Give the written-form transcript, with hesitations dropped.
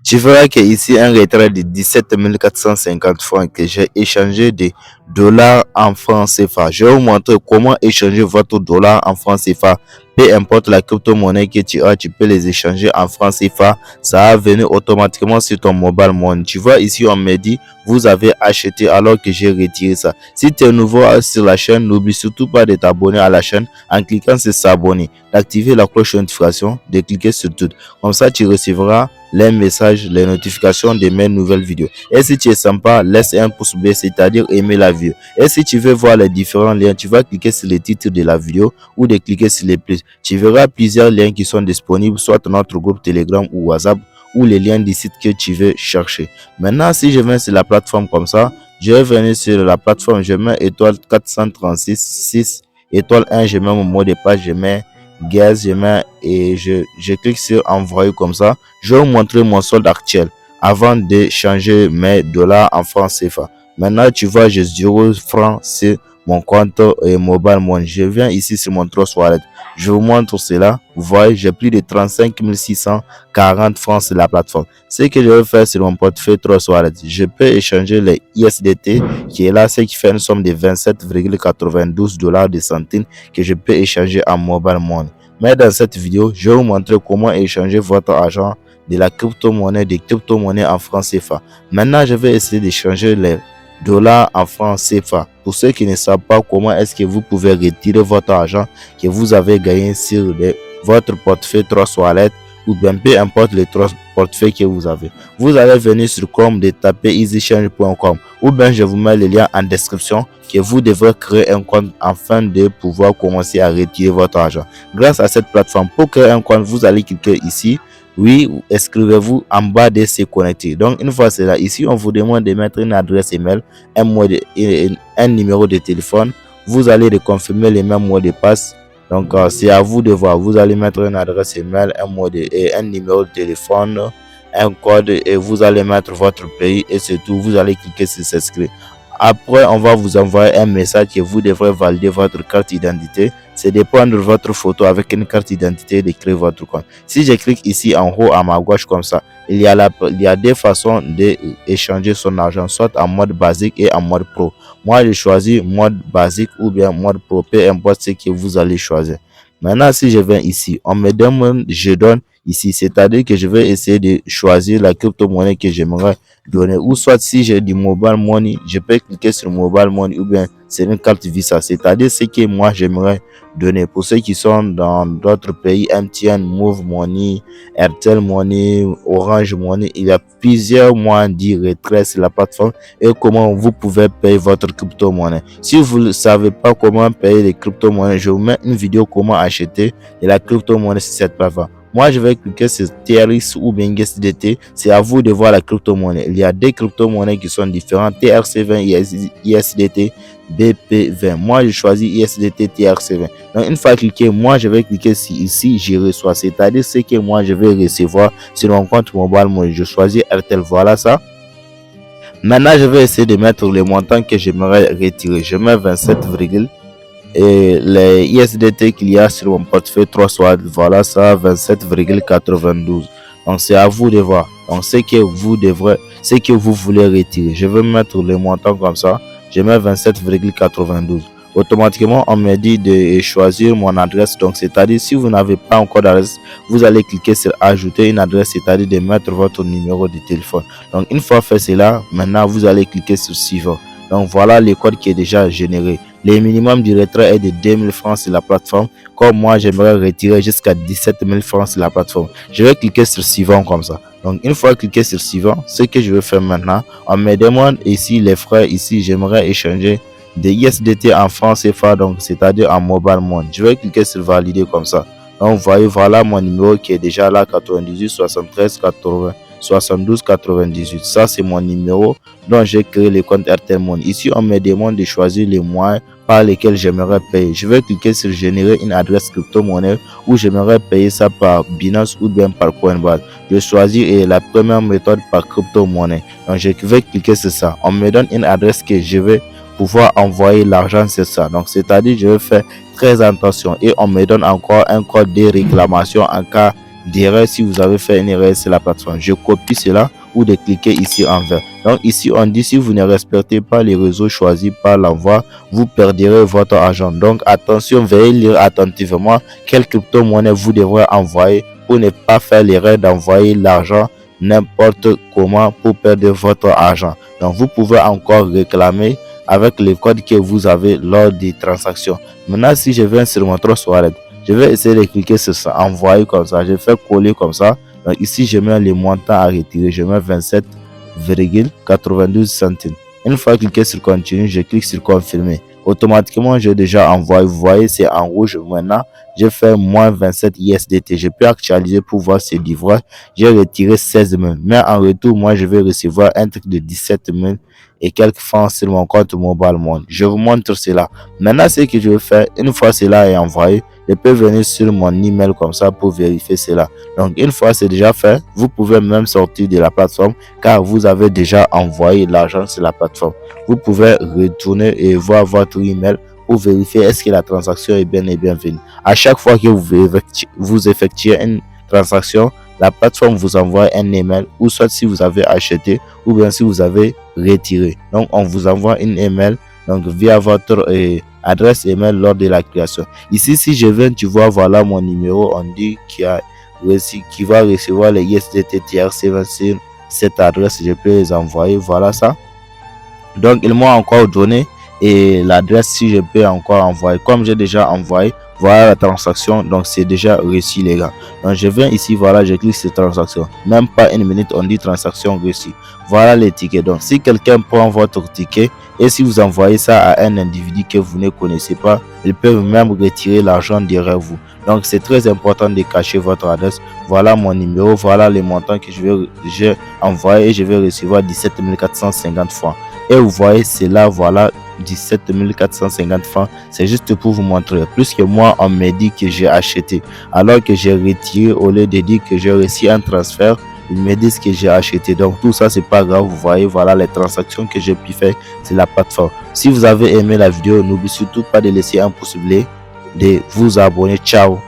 Tu verras que ici un retrait de 17 450 francs que j'ai échangé de dollars en francs CFA. Je vais vous montrer comment échanger votre dollar en francs CFA. Peu importe la crypto-monnaie que tu as, tu peux les échanger en francs CFA. Ça va venir automatiquement sur ton mobile money. Tu vois ici, on me dit, vous avez acheté alors que j'ai retiré ça. Si tu es nouveau sur la chaîne, n'oublie surtout pas de t'abonner à la chaîne en cliquant sur s'abonner, d'activer la cloche de notification, de cliquer sur tout. Comme ça, tu recevras les messages, les notifications de mes nouvelles vidéos. Et si tu es sympa, laisse un pouce bleu, c'est-à-dire aimer la vidéo. Et si tu veux voir les différents liens, tu vas cliquer sur le titre de la vidéo ou de cliquer sur les plus. Tu verras plusieurs liens qui sont disponibles, soit dans notre groupe Telegram ou WhatsApp, ou les liens des sites que tu veux chercher. Maintenant, si je viens sur la plateforme comme ça, je vais venir sur la plateforme, je mets étoile 436 6 étoile 1, je mets mon mot de passe, je mets gaz, je mets et je clique sur envoyer comme ça. Je vais vous montrer mon solde actuel avant de changer mes dollars en francs CFA. Maintenant, tu vois, j'ai 0 francs sur mon compte et mobile money. Je viens ici sur mon Trust Wallet. Je vous montre cela. Vous voyez, j'ai plus de 35 640 francs sur la plateforme. Ce que je vais faire sur mon portefeuille Trust Wallet, je peux échanger les ISDT qui est là, ce qui fait une somme de 27,92 dollars de centimes que je peux échanger en mobile money. Mais dans cette vidéo, je vais vous montrer comment échanger votre argent de la crypto-monnaie, des crypto-monnaies en francs CFA. Maintenant, je vais essayer d'échanger les dollars en francs CFA. Pour ceux qui ne savent pas comment est-ce que vous pouvez retirer votre argent que vous avez gagné sur votre portefeuille Trust Wallet ou bien peu importe le portefeuille que vous avez. Vous allez venir sur Chrome de taper easychange.com ou bien je vous mets le lien en description que vous devrez créer un compte afin de pouvoir commencer à retirer votre argent. Grâce à cette plateforme, pour créer un compte, vous allez cliquer ici. Oui, inscrivez-vous en bas de se connecter. Donc, une fois c'est là, ici, on vous demande de mettre une adresse email, un numéro de téléphone. Vous allez reconfirmer les mêmes mots de passe. Donc, c'est à vous de voir. Vous allez mettre une adresse email, un numéro de téléphone, un code et vous allez mettre votre pays et c'est tout. Vous allez cliquer sur s'inscrire. Après, on va vous envoyer un message que vous devrez valider votre carte d'identité. C'est de prendre votre photo avec une carte d'identité et de créer votre compte. Si je clique ici en haut à ma gauche comme ça, il y a deux façons d'échanger son argent, soit en mode basique et en mode pro. Moi, je choisis mode basique ou bien mode pro, peu importe ce que vous allez choisir. Maintenant, si je viens ici, on me demande, je donne ici, c'est-à-dire que je vais essayer de choisir la crypto-monnaie que j'aimerais donner, ou soit si j'ai du mobile money, je peux cliquer sur mobile money ou bien c'est une carte Visa, c'est-à-dire ce que moi j'aimerais donner. Pour ceux qui sont dans d'autres pays, MTN, Move Money, Airtel Money, Orange Money, il y a plusieurs moyens de retrait sur la plateforme et comment vous pouvez payer votre crypto-monnaie. Si vous ne savez pas comment payer les crypto-monnaies, je vous mets une vidéo comment acheter de la crypto-monnaie sur cette plateforme. Moi, je vais cliquer sur TRX ou bien USDT. C'est à vous de voir la crypto-monnaie. Il y a des crypto-monnaies qui sont différentes. TRC20, ISDT, BP20. Moi, je choisis ISDT TRC20. Donc, une fois cliqué, moi, je vais cliquer sur ici, je reçois. C'est-à-dire ce que moi, je vais recevoir sur mon compte mobile. Moi, je choisis RTL. Voilà ça. Maintenant, je vais essayer de mettre le montant que j'aimerais retirer. Je mets 27, et les ISDT qu'il y a sur mon portefeuille 3 soit voilà ça 27,92. Donc c'est à vous de voir. Donc ce que vous voulez retirer, je vais mettre le montant comme ça, je mets 27,92. Automatiquement on me dit de choisir mon adresse. Donc c'est-à-dire si vous n'avez pas encore d'adresse, vous allez cliquer sur ajouter une adresse, c'est-à-dire de mettre votre numéro de téléphone. Donc une fois fait cela, maintenant vous allez cliquer sur suivant. Donc voilà le code qui est déjà généré. Le minimum du retrait est de 2000 francs sur la plateforme. Comme moi, j'aimerais retirer jusqu'à 17 000 francs sur la plateforme. Je vais cliquer sur suivant comme ça. Donc une fois cliqué sur suivant, ce que je vais faire maintenant, on me demande ici les frais. Ici, j'aimerais échanger des ISDT en francs CFA, donc c'est-à-dire en mobile money. Je vais cliquer sur valider comme ça. Donc vous voyez, voilà mon numéro qui est déjà là, 98 73 80 72 98. Ça c'est mon numéro dont j'ai créé le compte RTL Money. Ici on me demande de choisir les moyens par lesquels j'aimerais payer. Je vais cliquer sur générer une adresse crypto-monnaie où j'aimerais payer ça par Binance ou bien par Coinbase. Je choisis la première méthode par crypto-monnaie. Donc je vais cliquer sur ça. On me donne une adresse que je vais pouvoir envoyer l'argent sur ça. Donc c'est à dire je vais faire très attention et on me donne encore un code de réclamation en cas d'erreur si vous avez fait une erreur sur la plateforme. Je copie cela ou de cliquer ici en vert. Donc ici on dit si vous ne respectez pas les réseaux choisis par l'envoi, vous perdrez votre argent. Donc attention, veuillez lire attentivement quelle crypto-monnaie vous devrez envoyer pour ne pas faire l'erreur d'envoyer l'argent n'importe comment pour perdre votre argent. Donc vous pouvez encore réclamer avec le code que vous avez lors des transactions. Maintenant, si je viens sur mon Trust Wallet, je vais essayer de cliquer sur ça, envoyer comme ça, je fais coller comme ça. Donc ici je mets les montants à retirer, je mets 27,92 centimes. Une fois cliqué sur continue, je clique sur confirmer. Automatiquement j'ai déjà envoyé, vous voyez c'est en rouge. Maintenant j'ai fait moins 27 ISDT. Je peux actualiser pour voir ces livres. J'ai retiré 16 000, mais en retour moi je vais recevoir un truc de 17 000 et quelques francs sur mon compte Mobile Money. Je vous montre cela. Maintenant ce que je vais faire, une fois cela est envoyé, je peux venir sur mon email comme ça pour vérifier cela. Donc une fois c'est déjà fait, vous pouvez même sortir de la plateforme car vous avez déjà envoyé l'argent sur la plateforme. Vous pouvez retourner et voir votre email pour vérifier est-ce que la transaction est bien et bienvenue. À chaque fois que vous effectuez une transaction, la plateforme vous envoie un email, ou soit si vous avez acheté ou bien si vous avez retiré. Donc on vous envoie une email donc via votre adresse email lors de la création. Ici si je viens, tu vois, voilà mon numéro, on dit qui va recevoir les ISDT TRC sur cette adresse, je peux les envoyer, voilà ça. Donc ils m'ont encore donné et l'adresse si je peux encore envoyer. Comme j'ai déjà envoyé, voilà la transaction, donc c'est déjà reçu les gars. Donc je viens ici, voilà, je clique sur transaction, même pas une minute, on dit transaction reçue. Voilà les tickets. Donc si quelqu'un prend votre ticket et si vous envoyez ça à un individu que vous ne connaissez pas, ils peuvent même retirer l'argent derrière vous. Donc c'est très important de cacher votre adresse. Voilà mon numéro, voilà les montants que j'ai envoyé et je vais recevoir 17 450 francs. Et vous voyez, c'est là, voilà, 17 450 francs. C'est juste pour vous montrer. Plus que moi, on me dit que j'ai acheté, alors que j'ai retiré au lieu de dire que j'ai reçu un transfert. Ils me disent que j'ai acheté. Donc tout ça, c'est pas grave. Vous voyez, voilà les transactions que j'ai pu faire sur la plateforme. Si vous avez aimé la vidéo, n'oubliez surtout pas de laisser un pouce bleu, de vous abonner. Ciao.